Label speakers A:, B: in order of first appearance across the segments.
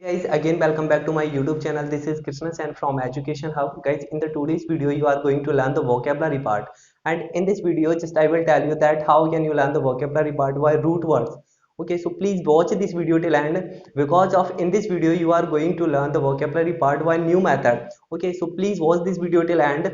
A: Guys, again welcome back to my YouTube channel. This is Krishna Sen from Education Hub. Guys, in the today's video you are going to learn the vocabulary part, and in this video just I will tell you that how can you learn the vocabulary part by root words. Okay, so please watch this video till end, because of in this video you are going to learn the vocabulary part by new method. Okay, so please watch this video till end.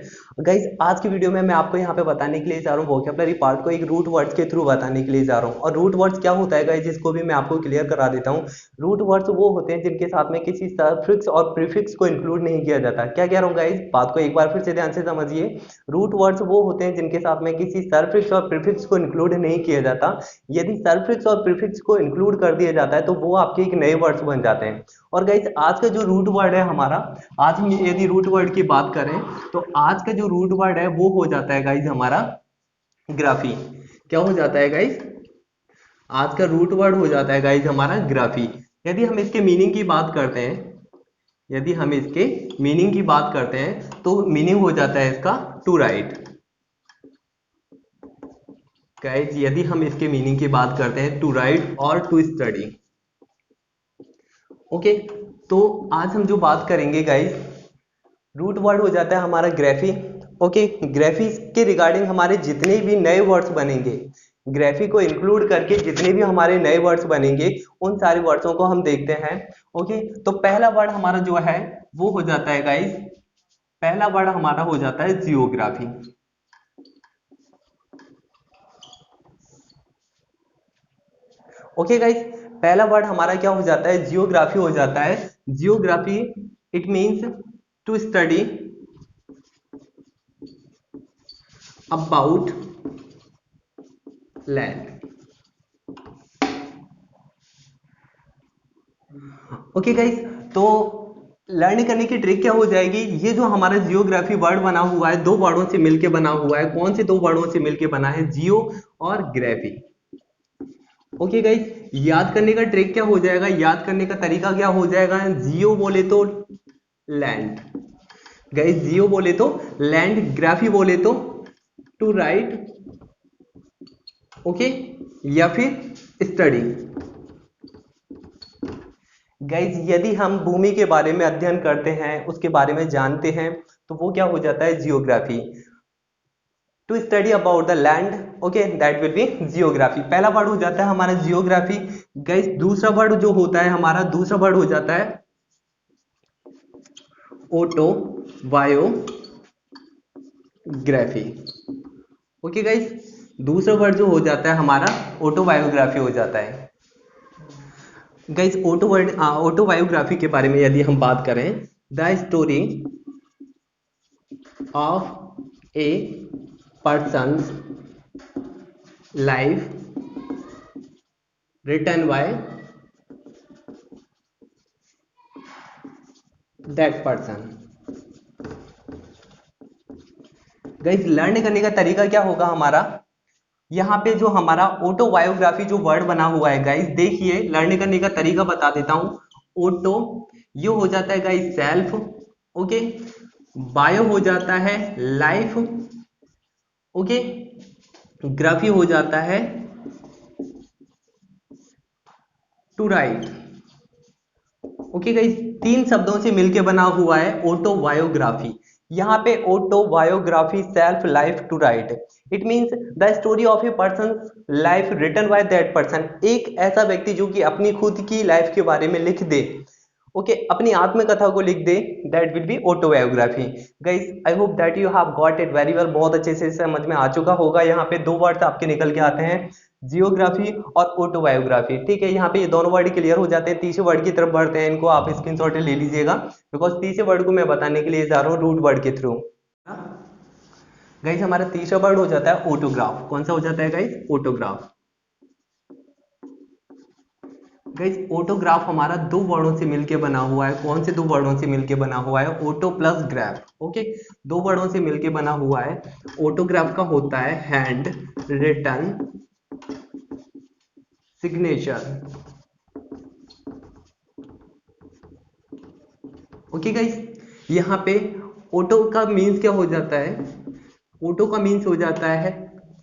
A: Guys, आज की video में मैं आपको यहाँ पे बताने के लिए जा रहा हूँ वोकेबलरी पार्ट को एक रूट वर्ड्स के थ्रू बताने के लिए जा रहा हूँ। और रूट वर्ड्स क्या होता है गाइस, जिसको भी मैं आपको क्लियर करा देता हूँ। रूट वर्ड्स वो होते हैं जिनके साथ में किसी सफिक्स और प्रीफिक्स को इंक्लूड नहीं किया जाता। क्या कह रहा हूँ गाइस, बात को एक बार फिर से ध्यान से समझिए। रूट वर्ड्स वो होते हैं जिनके साथ में किसी सफिक्स और प्रीफिक्स को इंक्लूड नहीं किया जाता। यदि सफिक्स और प्रीफिक्स को इंक्लूड कर दिया जाता है तो वो आपके एक नए वर्ड्स बन जाते हैं। और गाइस, आज का जो रूट वर्ड है हमारा, आज हम यदि रूट वर्ड की बात करें तो आज का जो रूट वर्ड है वो हो जाता है गाइस हमारा ग्राफी। क्या हो जाता है गाइस? आज का रूट वर्ड हो जाता है गाइस हमारा ग्राफी। यदि हम इसके मीनिंग की बात करते हैं, यदि हम इसके मीनिंग की बात करते हैं तो मीनिंग हो जाता है इसका टू राइट। गाइस, यदि हम इसके मीनिंग की बात करते हैं टू राइट और टू स्टडी। ओके, तो आज हम जो बात करेंगे गाइस, रूट वर्ड हो जाता है हमारा ग्राफी। ओके, ग्राफी के रिगार्डिंग हमारे जितने भी नए वर्ड्स बनेंगे, ग्राफी को इंक्लूड करके जितने भी हमारे नए वर्ड्स बनेंगे उन सारे वर्ड्सों को हम देखते हैं। ओके, तो पहला वर्ड हमारा जो है वो हो जाता है गाइस, पहला वर्ड हमारा हो जाता है जियोग्राफी। ओके गाइस, पहला वर्ड हमारा क्या हो जाता है? जियोग्राफी हो जाता है। Geography it means to study about land. Okay guys, तो लर्न करने की ट्रिक क्या हो जाएगी? ये जो हमारा जियोग्राफी वर्ड बना हुआ है दो वर्डों से मिलके बना हुआ है। कौन से दो वर्डों से मिलके बना है? जियो और ग्राफी। ओके गाइस, याद करने का ट्रिक क्या हो जाएगा? याद करने का तरीका क्या हो जाएगा? जियो बोले तो लैंड, गाइस जियो बोले तो लैंड, ग्राफी बोले तो टू राइट, ओके, या फिर स्टडी। गाइज, यदि हम भूमि के बारे में अध्ययन करते हैं, उसके बारे में जानते हैं, तो वो क्या हो जाता है? Geography. To study about the land, okay, that will be geography. पहला वर्ड हो जाता है हमारा जियोग्राफी। गाइज, दूसरा वर्ड जो होता है हमारा, दूसरा वर्ड हो जाता है ऑटो बायोग्राफी। ओके गाइज, दूसरा वर्ड जो हो जाता है हमारा ऑटोबायोग्राफी हो जाता है। गाइज, ऑटोबायोग्राफी के बारे में यदि हम बात करें, the story of a person's life written by that person. Guys, learn करने का तरीका क्या होगा हमारा? यहाँ पे जो हमारा ऑटोबायोग्राफी जो वर्ड बना हुआ है गाइस, देखिए लर्न करने का तरीका बता देता हूं। ऑटो ये हो जाता है गाइस सेल्फ, ओके, बायो हो जाता है लाइफ, ओके, ग्राफी हो जाता है टू राइट। ओके गाइस, तीन शब्दों से मिलके बना हुआ है ऑटोबायोग्राफी। यहाँ पे autobiography self life to write, it means the story of a person life written by that person. एक ऐसा व्यक्ति जो कि अपनी खुद की लाइफ के बारे में लिख दे, ओके, अपनी आत्मकथा को लिख दे, that will be autobiography. Guys, I hope that you have got it very well. बहुत अच्छे से समझ में आ चुका होगा। यहाँ पे दो वर्ड्स आपके निकल के आते हैं, जियोग्राफी और ऑटोबायोग्राफी। ठीक है, यहाँ पे ये दोनों वर्ड क्लियर हो जाते हैं। तीसरे वर्ड की तरफ बढ़ते हैं, इनको आप स्क्रीनशॉट ले लीजिएगा, बिकॉज तीसरे वर्ड को मैं बताने के लिए जा रहा हूँ रूट वर्ड के थ्रू। गाइस, हमारा तीसरा वर्ड हो जाता है ऑटोग्राफ। कौन सा हो जाता है गाइस? ऑटोग्राफ। गाइस, ऑटोग्राफ हमारा दो वर्डों से मिलके बना हुआ है। कौन से दो वर्डों से मिलके बना हुआ है? Auto plus graph. ओके, दो वर्डों से मिलके बना हुआ है। ऑटोग्राफ का होता है hand written signature. Okay guys, यहाँ पे ऑटो का मीन्स क्या हो जाता है? ऑटो का मीन्स हो जाता है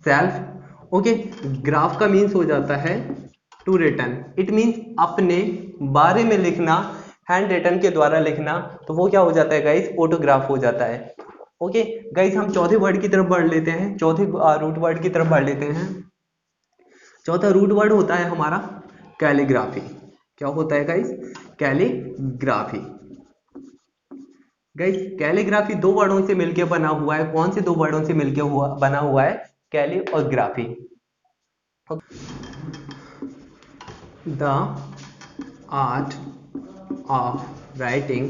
A: सेल्फ, ओके, ग्राफ का मीन्स हो जाता है टू रिटन। इट मीन्स अपने बारे में लिखना, हैंड रिटन के द्वारा लिखना, तो वो क्या हो जाता है गाइस, ऑटोग्राफ हो जाता है। ओके गाइस, हम चौथे वर्ड की तरफ बढ़ लेते हैं, चौथे रूट वर्ड की तरफ बढ़ लेते हैं। चौथा रूट वर्ड होता है हमारा कैलीग्राफी। क्या होता है गाइस, कैलीग्राफी। गाइस कैलीग्राफी दो वर्डों से मिलकर बना हुआ है, कौन से दो वर्डों से मिलकर बना हुआ है, कैली और graphy. The art of writing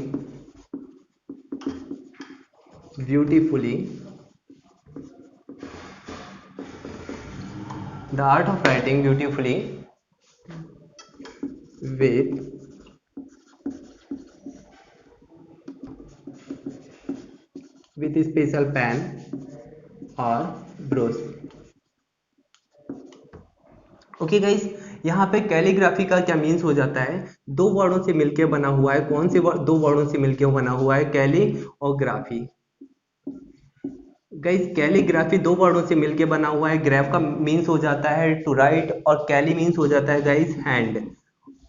A: beautifully, the art of writing beautifully with special pen और ब्रश। ओके गाइस, यहाँ पे कैलीग्राफी का क्या मीन्स हो जाता है, दो वर्डों से मिलकर बना हुआ है, कौन से दो वर्डों से मिलकर बना हुआ है, कैली और ग्राफी। गाइस कैलीग्राफी दो वर्डों से मिलकर बना हुआ है, ग्राफ का मीन्स हो जाता है टू राइट और कैली मीन्स हो जाता है गाइस हैंड।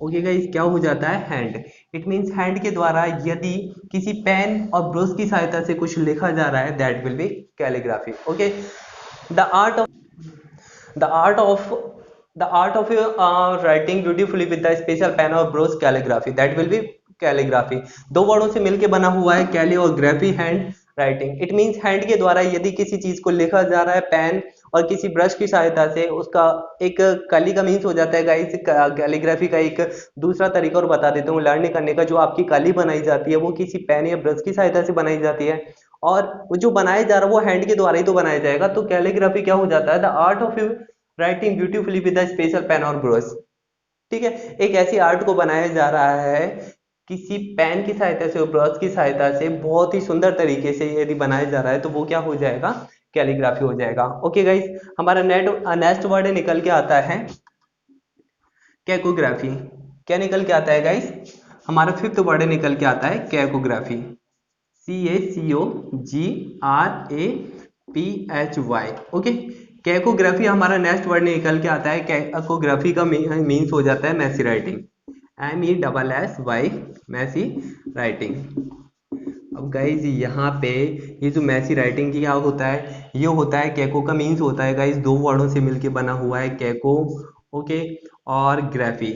A: ओके गाइस, क्या हो जाता है, हैंड। इट मीन्स हैंड के द्वारा यदि किसी पेन और ब्रश की सहायता से कुछ लिखा जा रहा है, that will B calligraphy. Okay, the art of the art of the art of writing beautifully with the special pen or brush, calligraphy, that will be calligraphy। दो वर्डों से मिलके बना हुआ है, कैली और graphy, hand writing. It means hand के द्वारा यदि किसी चीज को लिखा जा रहा है पेन और किसी ब्रश की सहायता से, उसका एक कली का मीन्स हो जाता है गाइस कैलीग्राफी का। एक दूसरा तरीका और बता देता हूँ लर्न करने का, जो आपकी कली बनाई जाती है वो किसी पेन या ब्रश की सहायता से बनाई जाती है, और वो जो बनाया जा रहा है वो हैंड के द्वारा ही तो बनाया जाएगा। तो कैलीग्राफी क्या हो जाता है, the art of writing beautifully with the special pen और ब्रश। ठीक है, एक ऐसी आर्ट को बनाया जा रहा है किसी पेन की सहायता से और ब्रश की सहायता से, बहुत ही सुंदर तरीके से यदि बनाया जा रहा है, तो वो क्या हो जाएगा, कैलीग्राफी हो जाएगा। ओके गाइस, हमारा नेक्स्ट वर्ड निकल के आता है कैकोग्राफी। क्या निकल के आता है गाइस, हमारा फिफ्थ वर्ड निकल के आता है कैकोग्राफी। CACOGRAPHY। ओके, कैकोग्राफी हमारा नेक्स्ट वर्ड निकल के आता है। कैकोग्राफी का मीन्स हो जाता है messy writing, MESSY, messy writing. अब गाइज यहाँ पे ये जो मैसी राइटिंग की क्या होता है, ये होता है कैको का मीन्स होता है गाइज दो वर्डों से मिलके बना हुआ है, कैको। ओके, और ग्राफी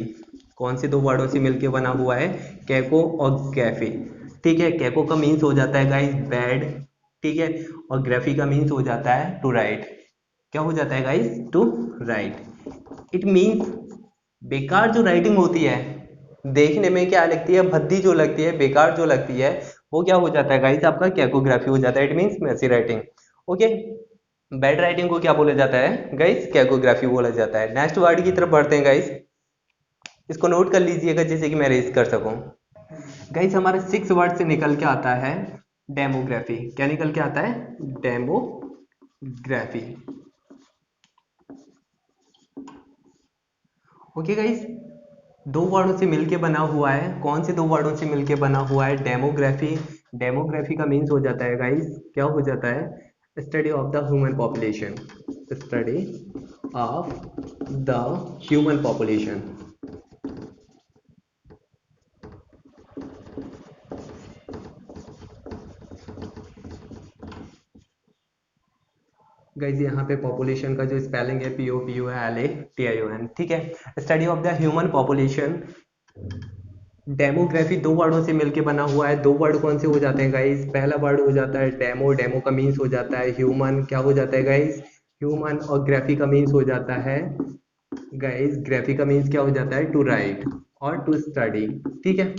A: कौन से दो वर्डों से मिलके बना हुआ है, कैको और ग्राफी। ठीक है, कैको का मीन्स हो जाता है गाइज बैड, ठीक है, और ग्राफी का मीन्स हो जाता है टू राइट। क्या हो जाता है guys, to write. It means बेकार जो राइटिंग होती है, देखने में क्या लगती है, भद्दी जो लगती है, बेकार जो लगती है, वो क्या हो जाता है गाइस, आपका कैकोग्राफी हो जाता है। It means messy writing. Okay, bad writing को क्या बोला जाता है गाइस, कैकोग्राफी बोला जाता है। नेक्स्ट वर्ड की तरफ बढ़ते हैं गाइस, इसको नोट कर लीजिएगा जिससे कि मैं रेस कर सकूं। गाइस हमारे 6 वर्ड से निकल के आता है डेमोग्राफी। क्या निकल के आता है, डेमोग्राफी। ओके गाइस, दो वर्डों से मिलके बना हुआ है, कौन से दो वर्डों से मिलके बना हुआ है, डेमोग्राफी। डेमोग्राफी का मीन्स हो जाता है गाइस, क्या हो जाता है, study of the human population, study of the human population. Guys यहाँ पे पॉपुलेशन का जो स्पेलिंग है POPULATION, ठीक है, study of the human population. Demography दो वर्डों से मिलके बना हुआ है, दो वर्ड कौन से हो जाते हैं गाइस, पहला वर्ड हो जाता है डेमो, डेमो का मीन्स हो जाता है ह्यूमन, क्या हो जाता है गाइस, ह्यूमन, और ग्राफी का मीन्स हो जाता है गाइस, ग्राफी का मीन्स क्या हो जाता है, टू राइट और टू स्टडी। ठीक है,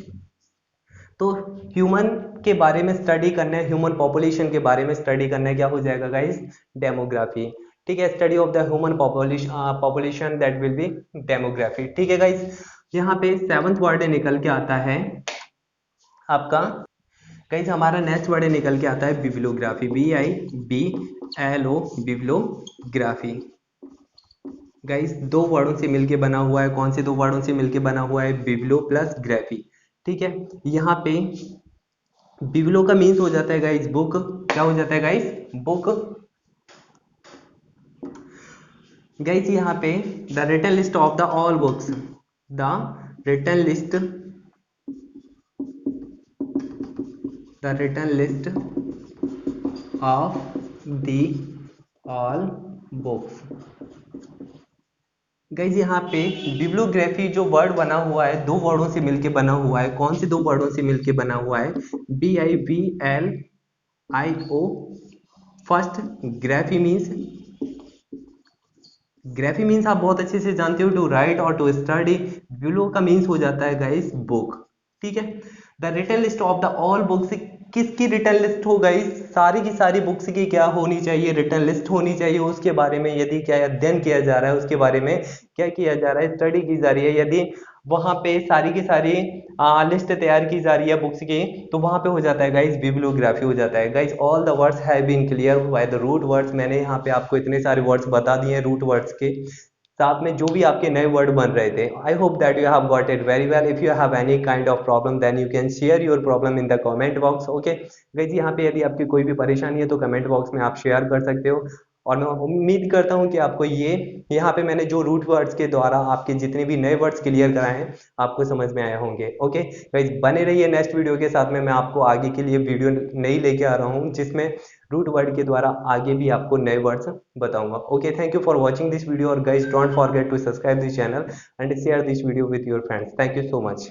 A: तो ह्यूमन के बारे में स्टडी करना है, ह्यूमन पॉपुलेशन के बारे में स्टडी करना है, क्या हो जाएगा गाइस, डेमोग्राफी। ठीक है, study of the human population, that will B demography. ठीक है गाइस, यहाँ पे 7th वर्ड निकल के आता है आपका गाइस, हमारा नेक्स्ट वर्ड निकल के आता है बिब्लियोग्राफी, BIBLO, बिब्लियोग्राफी। गाइस दो वर्डों से मिलके बना हुआ है, कौन से दो वर्डों से मिलके बना हुआ है, बिब्लो प्लस ग्राफी। ठीक है, यहाँ पे बिब्लो का मीन्स हो जाता है गाइस बुक, क्या हो जाता है गाइस, बुक। गाइस यहाँ पे the written list of the all books, the written list the written list of the all books. Guys यहाँ पे बिब्लियोग्राफी जो वर्ड बना हुआ है दो वर्डों से मिलके बना हुआ है। कौन से दो वर्डों से मिलके बना हुआ है? BIBLIO। First, graphy means, graphy means आप बहुत अच्छे से जानते हो, टू राइट और टू स्टडी। बिलो का मीन्स हो जाता है गाइस बुक। ठीक है। The written list of the all books, किसकी रिटन लिस्ट हो गई? सारी की सारी बुक्स की क्या होनी चाहिए? रिटन लिस्ट होनी चाहिए। उसके बारे में यदि क्या अध्ययन किया जा रहा है, उसके बारे में क्या किया जा रहा है? स्टडी की जा रही है। यदि वहां पे सारी की सारी लिस्ट तैयार की जा रही है बुक्स की, तो वहां पे हो जाता है गाइज बिब्लियोग्राफी हो जाता है। Guys all the words have been clear by the root words. मैंने यहाँ पे आपको इतने सारे वर्ड्स बता दिए हैं रूट वर्ड्स के, साथ में जो भी आपके नए वर्ड बन रहे थे। I hope that you have got it very well. If you have any kind of problem then you can share your problem in the comment box. Okay guys, यहाँ पे यदि आपकी कोई भी परेशानी है तो कमेंट बॉक्स में आप शेयर कर सकते हो। और मैं उम्मीद करता हूँ कि आपको ये यहाँ पे मैंने जो रूट वर्ड्स के द्वारा आपके जितने भी नए वर्ड्स क्लियर कराए हैं आपको समझ में आए होंगे। ओके गाइज, बने रहिए नेक्स्ट वीडियो के साथ में। मैं आपको आगे के लिए वीडियो नई लेके आ रहा हूँ जिसमें रूट वर्ड के द्वारा आगे भी आपको नए वर्ड्स बताऊंगा। Okay, thank you for watching this video और guys don't forget to subscribe this channel and share this video with your friends. Thank you so much.